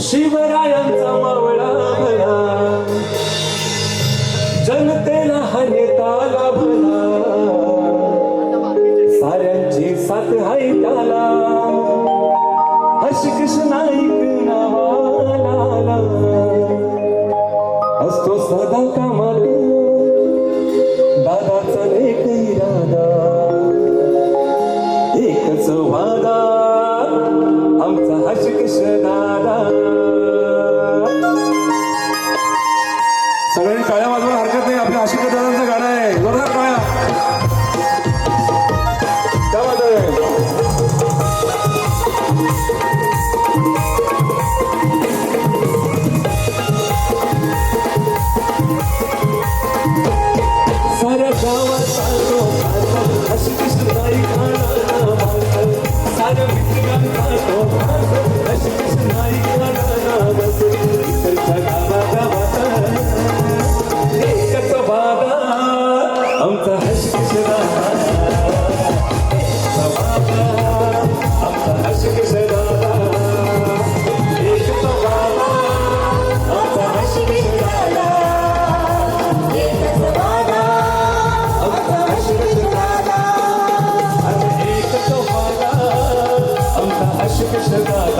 शिवरायांचा मावळा भला, जनतेला हा नेता लाभला, साऱ्यांची साथ हाय त्याला, हर्ष कृष्णाईक नावाला, असतो सदा कामात दादाचा लेख इरादा, एकच वादा आमचा हर्ष कृष्ण दादा. सगळ्यांनी टाळ्या वाजवायला हरकत नाही. आपल्या आशिक दादांचं गाणं आहे, जोरदार टाळ्या. त्या साऱ्या गावात हर्ष कृष्ण नाईक साऱ्या मित्रांना हर्ष कृष्ण नाईक इकडच्या गावागावात एकच वादा आमचा हर्ष कृष्ण आमचा हर्ष कृष्ण दादा, एकच वादा आमचा हर्ष कृष्ण दादा, एकच वादा आमचा हर्ष कृष्ण दादा, एकच वादा आमचा हर्ष कृष्ण दादा,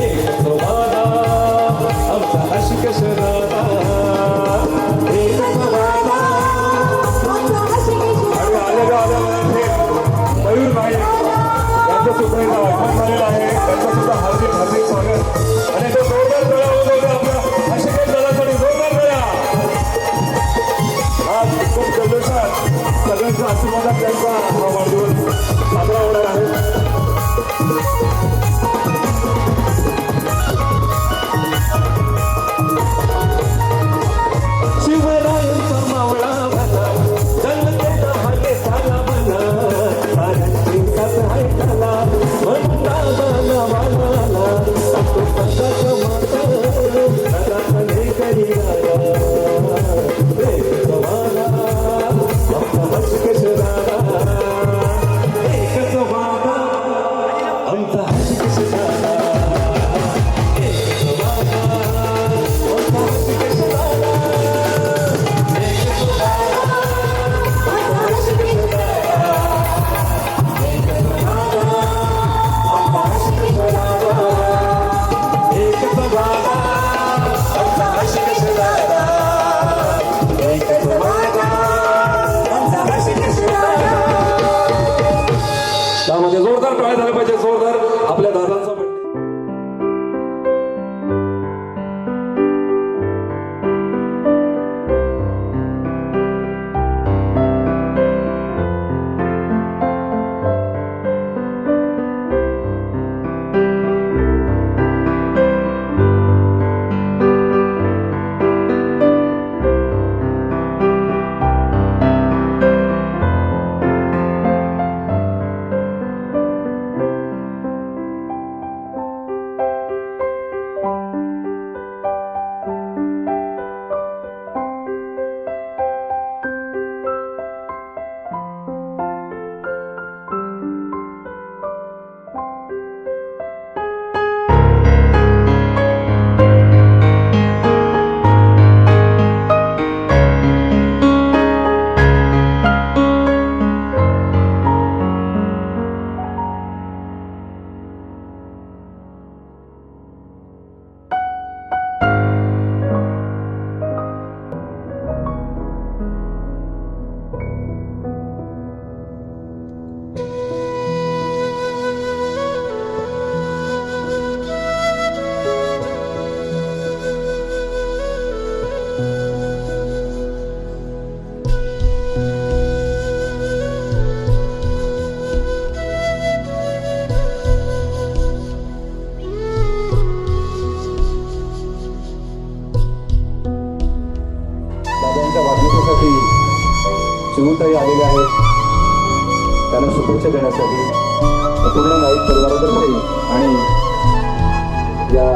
एकच वादा आमचा हर्ष कृष्ण दादा, एकच वादा आमचा हर्ष कृष्ण दादा. मयूर भाई यांचं सुद्धा इथं आगमन झालेलं आहे, त्यांचं सुद्धा हार्दिक हार्दिक स्वागत. आणि तो जोरदार गळा होता आपल्या हर्षकेश दादासाठी, जोरदार गळा. आज खूप जल्लोषात सगळ्यांच्या आशीर्वादात त्यांचा हा वाढदिवस साजरा होणार आहे. शिवरायांचा मावळा भला, जनतेला हा नेता लाभला, साऱ्यांची साथ हाय त्याला, म्हणता बाला असतो सदाचा माता, दादाचा लेख इरादा, एकच वादा आमचा हर्ष कृष्ण दादा, एकच वादा आमचा हर्ष कृष्ण दादा, एकच वादा आमचा हर्ष कृष्ण दादा, एकच वादा आमचा हर्ष कृष्ण दादा, एकच वादा आमचा हर्ष कृष्ण दादा, एकच वादा आमचा हर्ष कृष्ण दादा, एकच वादा आमचा हर्ष कृष्ण दादा. त्यामध्ये जोरदार टाळ्या झाल्या पाहिजे, जोरदार आपल्या दादांचा बर्थडे. वाढदिवसासाठी चिमूताई आलेले आहेत, त्यांना शुभेच्छा देण्यासाठी पूर्ण नाईक परिवारातर्फे आणि या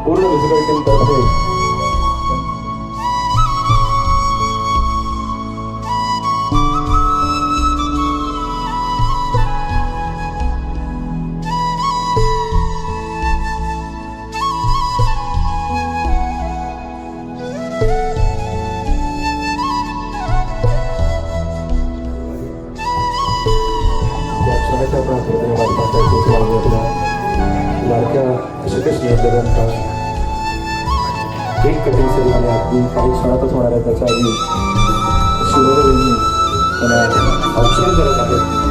पूर्ण म्युझिकल टीमतर्फे आपण आपल्या वाटपासाठी आपल्या लाडक्या शिकश नियोजकांचा एक कठीण सेवा आणि अगदी काही क्षणातच होणार आहे त्याच्या आधी शिवरेंनी त्यांना औक्षण करत आहेत.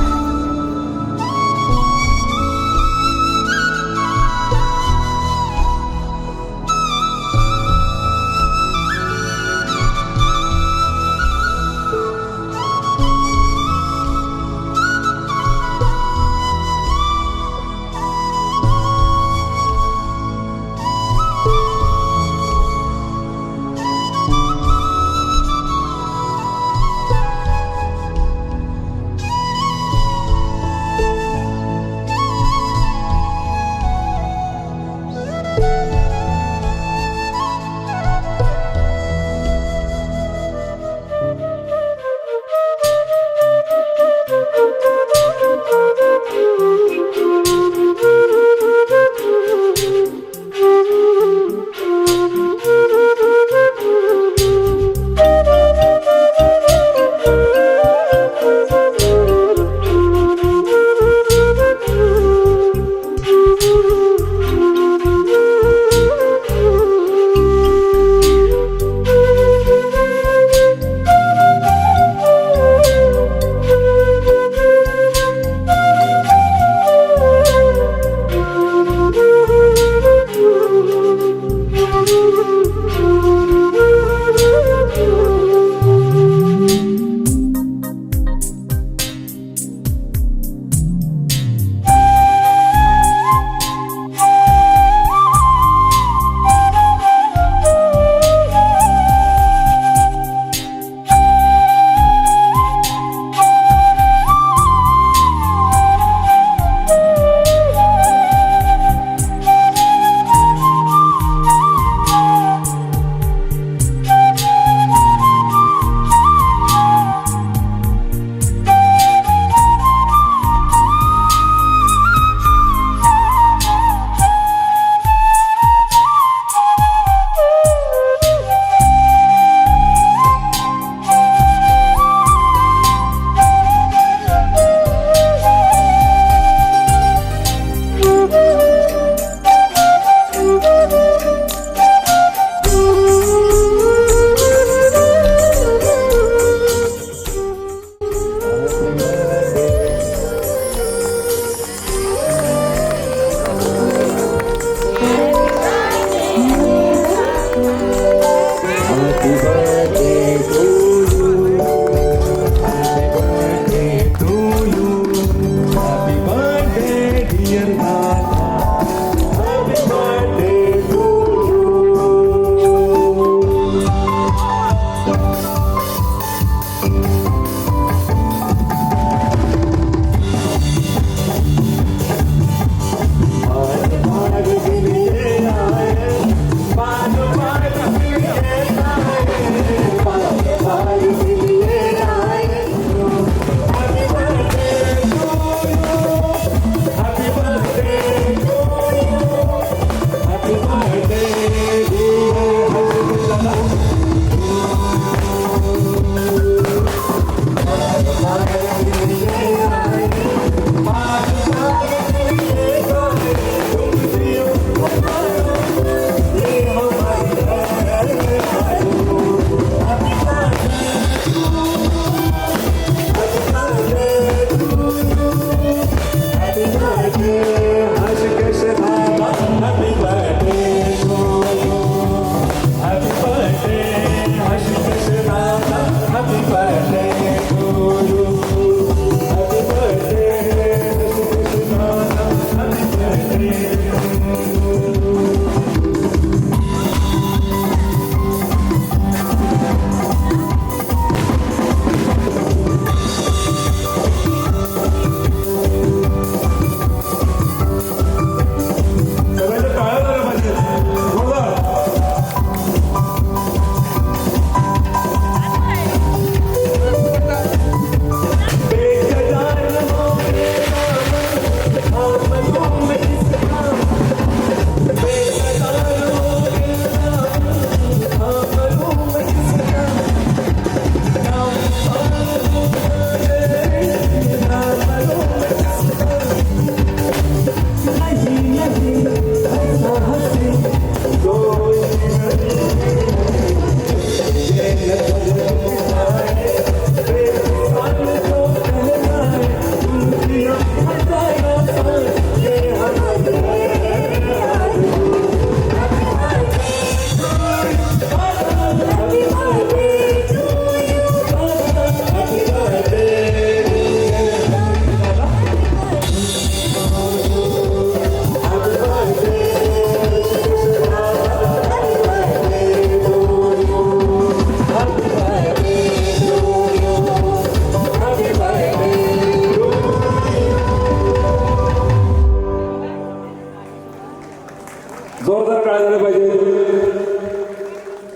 जोरदार काय झालं पाहिजे.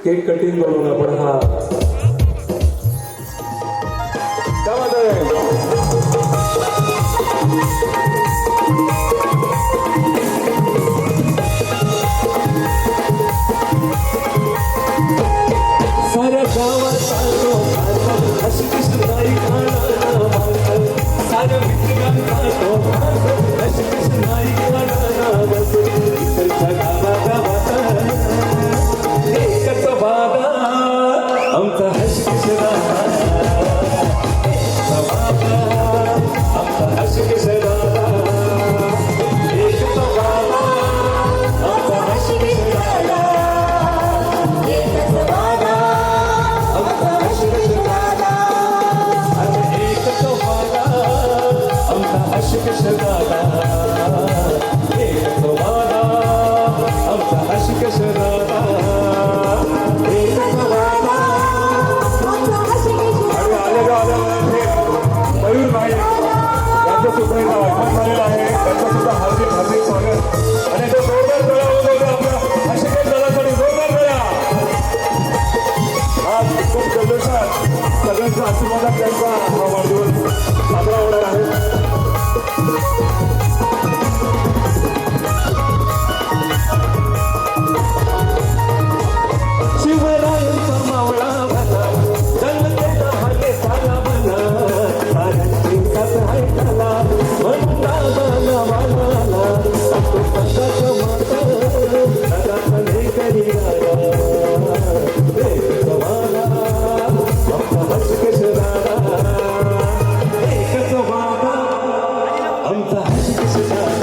केक कटिंग करून आपण हा काय म्हणतोय? साऱ्या गावात चालतो अशी कृष्ण नाही खाणार साऱ्या मित्रांना चालतो अशी कृष्ण नाही खाणार इकडच्या गावागावात एकच वादा आमचा हशी कृष्ण आमचा हशी कृष्ण एकच वादा आमचा हशी कृष्ण कृष्ण दादा एक वादा आमचा हशी कृष्ण दादा एक वादा आणि आलेल्या आल्यामध्ये मयूर भाई यांचं सुद्धा एक आगमन झालेलं आहे. त्यांचं सुद्धा हार्दिक हार्दिक स्वागत आणि तो जोरदार तळा होतो आपल्या हशी दलासाठी जोरदार तळा. आज खूप जल्लोषात सगळ्यांच्या आशीर्वादात त्यांचा हा वाढदिवस साजरा होणार आहे. शिवरायांचा मावळा भला जनतेचा भाग्य साला भला साऱ्यांची साथ आहे त्याला म्हणता बाला बाला तो संताचा माता सदाचा लेकरी राया एक वादा आमचा हशी कृष्ण दादा एकच वादा आमचा हशी कृष्ण दादा.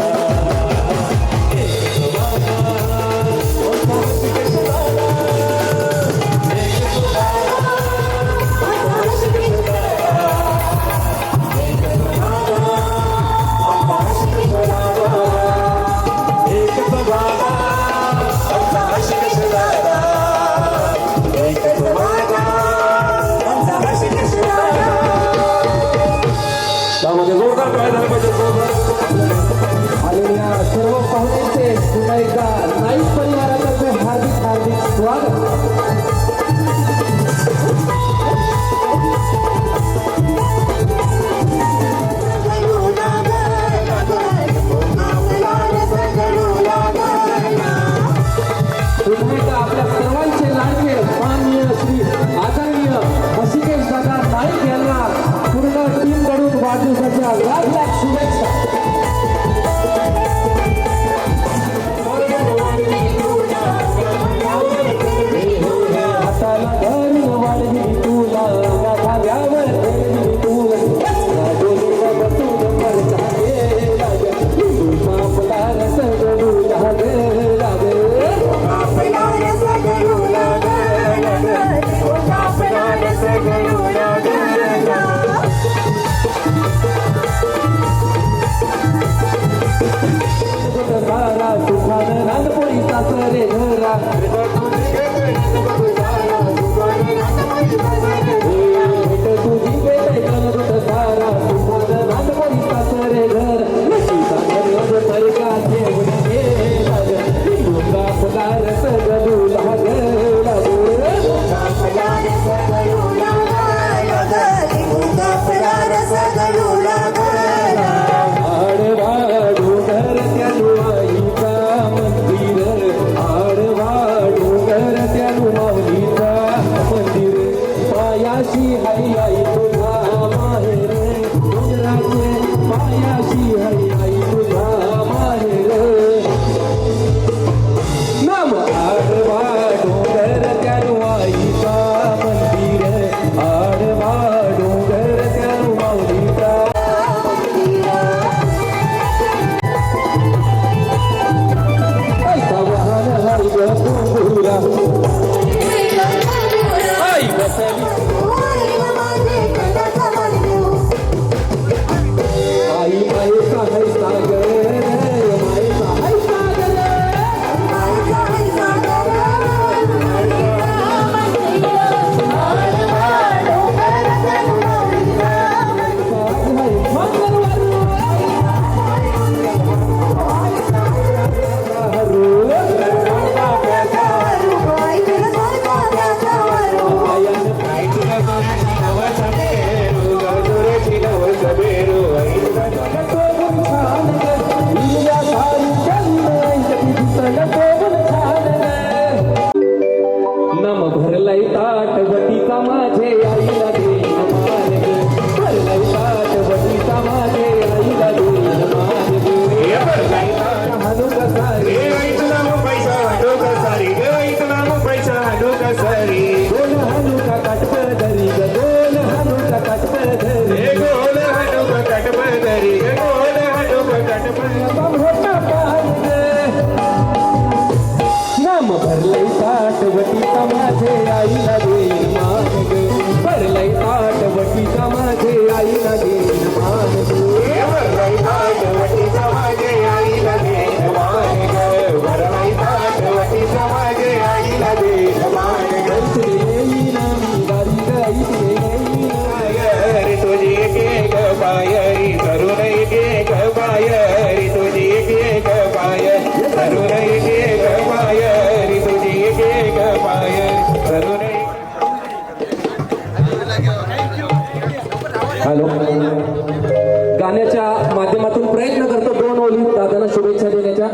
दादांना शुभेच्छा देण्याच्या.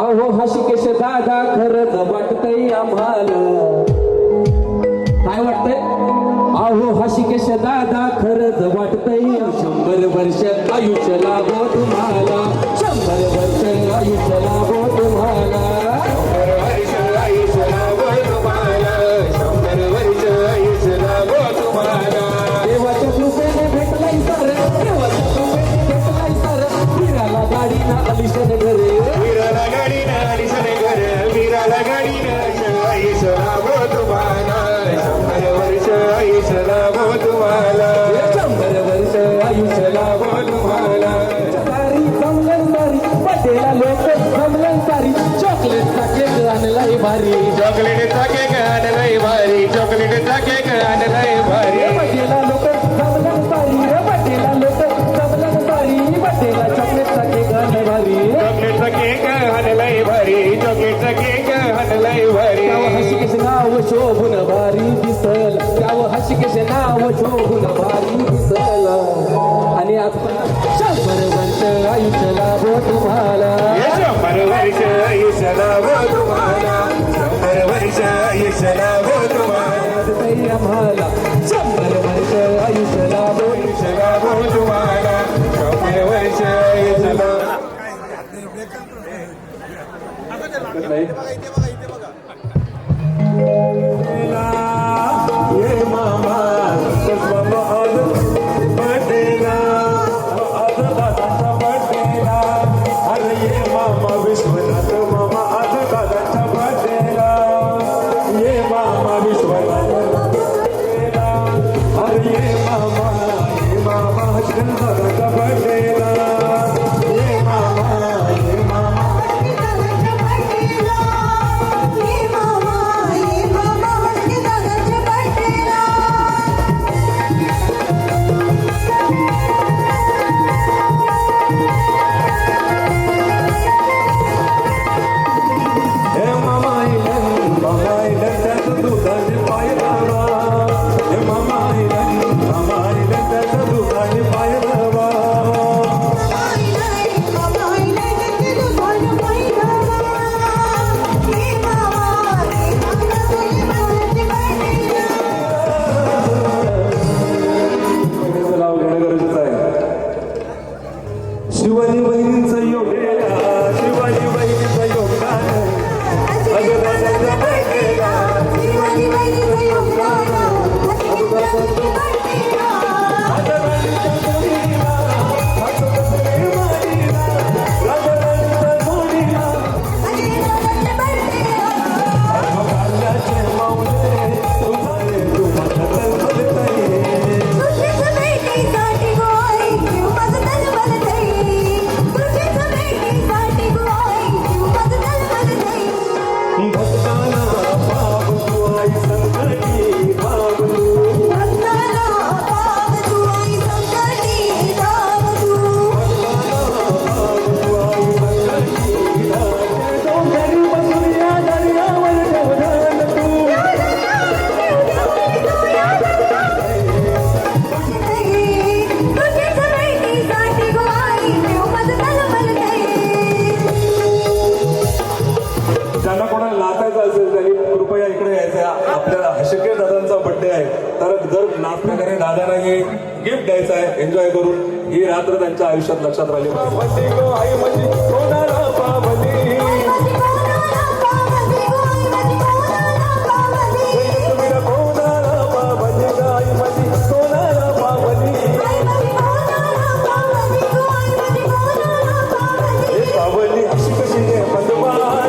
अहो हशिकेश दादा खरंच वाटतंय आम्हाला. काय वाटतंय? अहो हशिकेश दादा खरंच वाटतंय 100 वर्ष आयुष्य लाभो तुम्हाला. 100 वर्ष आयुष्य लाभो तुम्हाला. 100 वर्ष आयुष्य लाभो तुम्हाला. 100 वर्ष आयुष्य लाभो तुम्हाला. देवाच्या कृपेने भेटलाय सर. देवाच्या कृपेने भेटलाय सर. फिरायला गाडीना आलिशान घरे. वीराला गाडीनं आलिशान घर. वीराला गाडीनं आयुष्य लाभो तुम्हाला. 100 वर्ष आयुष्य लाभो तुम्हाला. 100 वर्ष आयुष्य लाभो तुम्हाला. सारी कमलन सारी पटेला लोक कमलन सारी. चॉकलेटचा केक आणलाय भारी. चॉकलेटचा केक आणलाय भारी. चॉकलेटचा केक आणलाय भारी. पटेला लोक कमलन सारी. पटेला लोक कमलन सारी. पटेला चॉकलेटचा केक आणलाय भारी. चॉकलेटचा केक आणलाय भारी. चॉकलेटचा केक आणलाय भारी. त्याव हशिकेश नाव शोभून भारी दिसल. त्याव हशिकेश नाव शोभून भारी दिसल. आणि आज 100 वर्ष आयुष्य लाभो तुम्हाला. 100 वर्ष आयुष्य लाभो तुम्हाला. 100 वर्ष आयुष्य लाभो तुम्हाला. तरी आम्हाला 100 वर्ष आयुष्य लाभो. आयुष्य लाभो तुम्हाला. 100 वर्ष आयुष्य लाभो. ये मामा मामा आज बर्थडेला. आज दादाचा बर्थडेला. अरे ये मामा विश्वनाथ मामा आज दादाच्या बर्थडेला. ये मामा विश्वनाथ बर्थडेला. अरे ये मामा हसन दादाच्या बर्थडेला. ये मामा शिवाजी बहिणींचं योगदान. शिवाजी बहिणींचं योगदान. अगोदरच्या बर्थडेला. शिवाजी बहिणींचं योगदान. राजाराणीच्या जोडीला. हसतले माडीला. राजाराणीच्या जोडीला. अगोदरचे माऊले. तुझे तू माझं तलतलतय. भक्ताना बाबू आई संकटी बाबू. भक्ताना बाबू आई संकटी बाबू. डोंगरी बसुया दर्यावर ठेवलं तू. ज्यांना कोणाला नाचायचं असेल त्यांनी कृपया इकडे यायचं. आपल्याला हशिकेश दादांचा बर्थडे आहे तर जर नाचण्याकडे दादांना हे गिफ्ट द्यायचं आहे एन्जॉय करून. ही रात्र त्यांच्या आयुष्यात लक्षात राहिली पावली. अशी कशी आई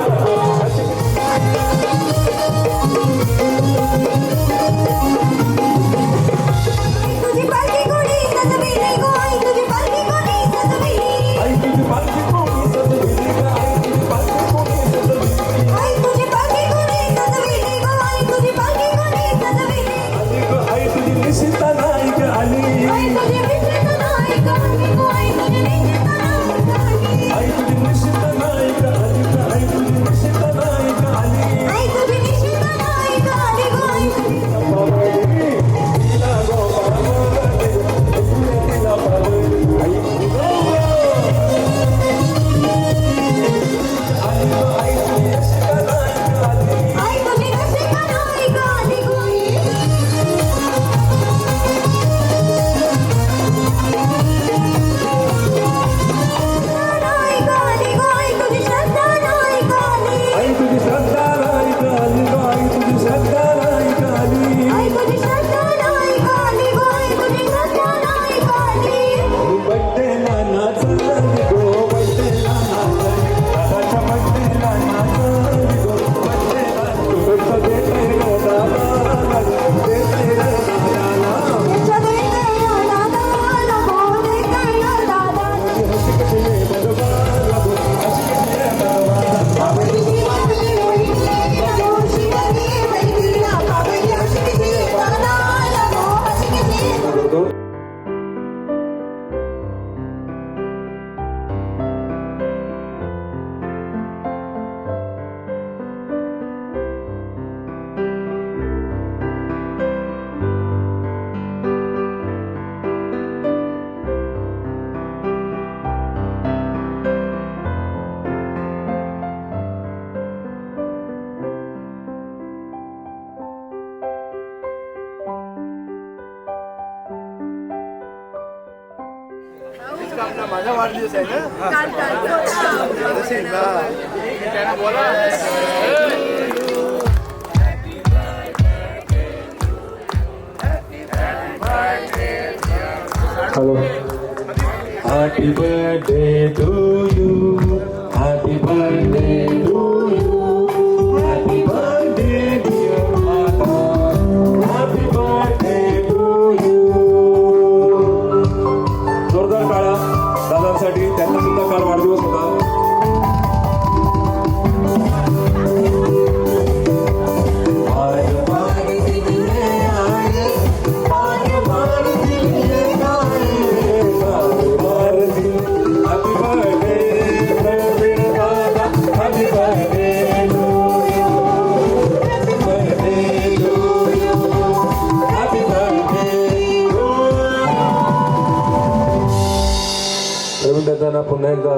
माझा वाढदिवस आहे ना असेल का? त्यांना बोला. Hello. Happy birthday to you. Happy birthday to you. Happy birthday dear माता. Happy birthday to you. जोरदार टाळ्या दादांसाठी. त्यांना सुद्धा काल वाढदिवस होता. दादांना पुन्हा एकदा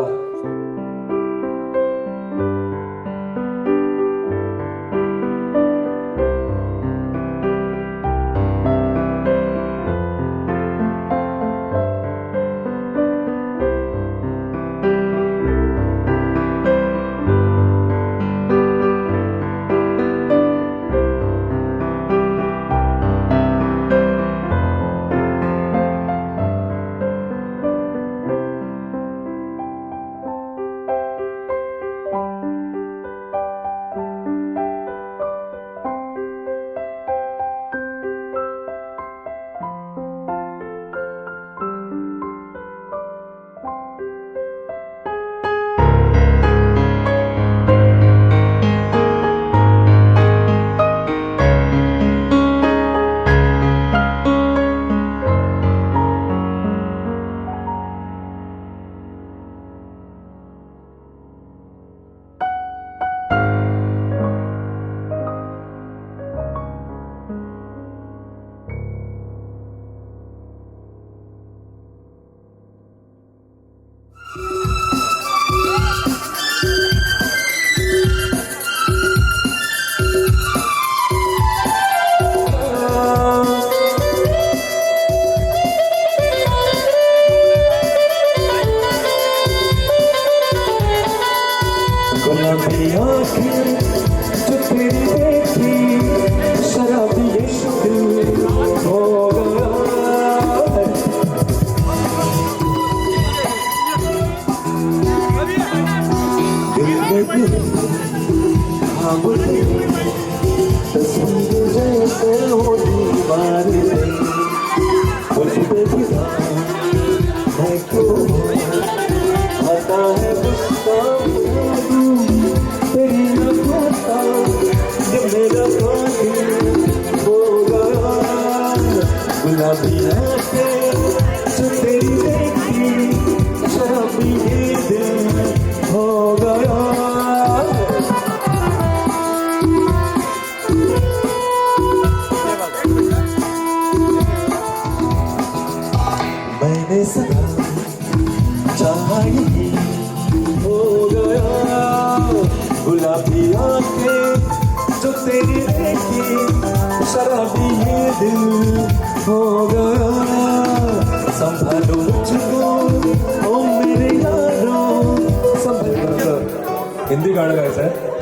हिंदी गाणं गायचं आहे.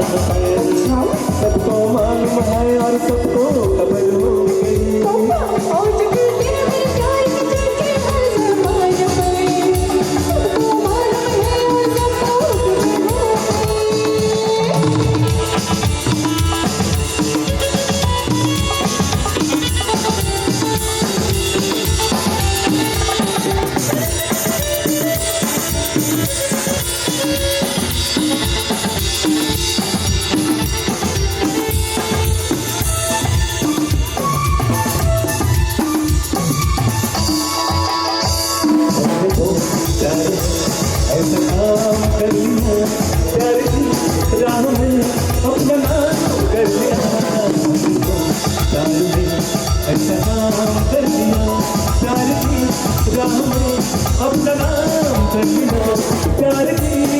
है सबको मालूम है और सबको खबर हो गई और जो तेरे मेरे प्यार की चर्चे हर ज़माने में सबको मालूम है और सबको खबर हो गई ऐसा काम कर लिया प्यार की राह में अपना नाम कर लिया प्यार में ऐसा काम कर लिया प्यार की राह में अपना नाम कर लिया प्यार की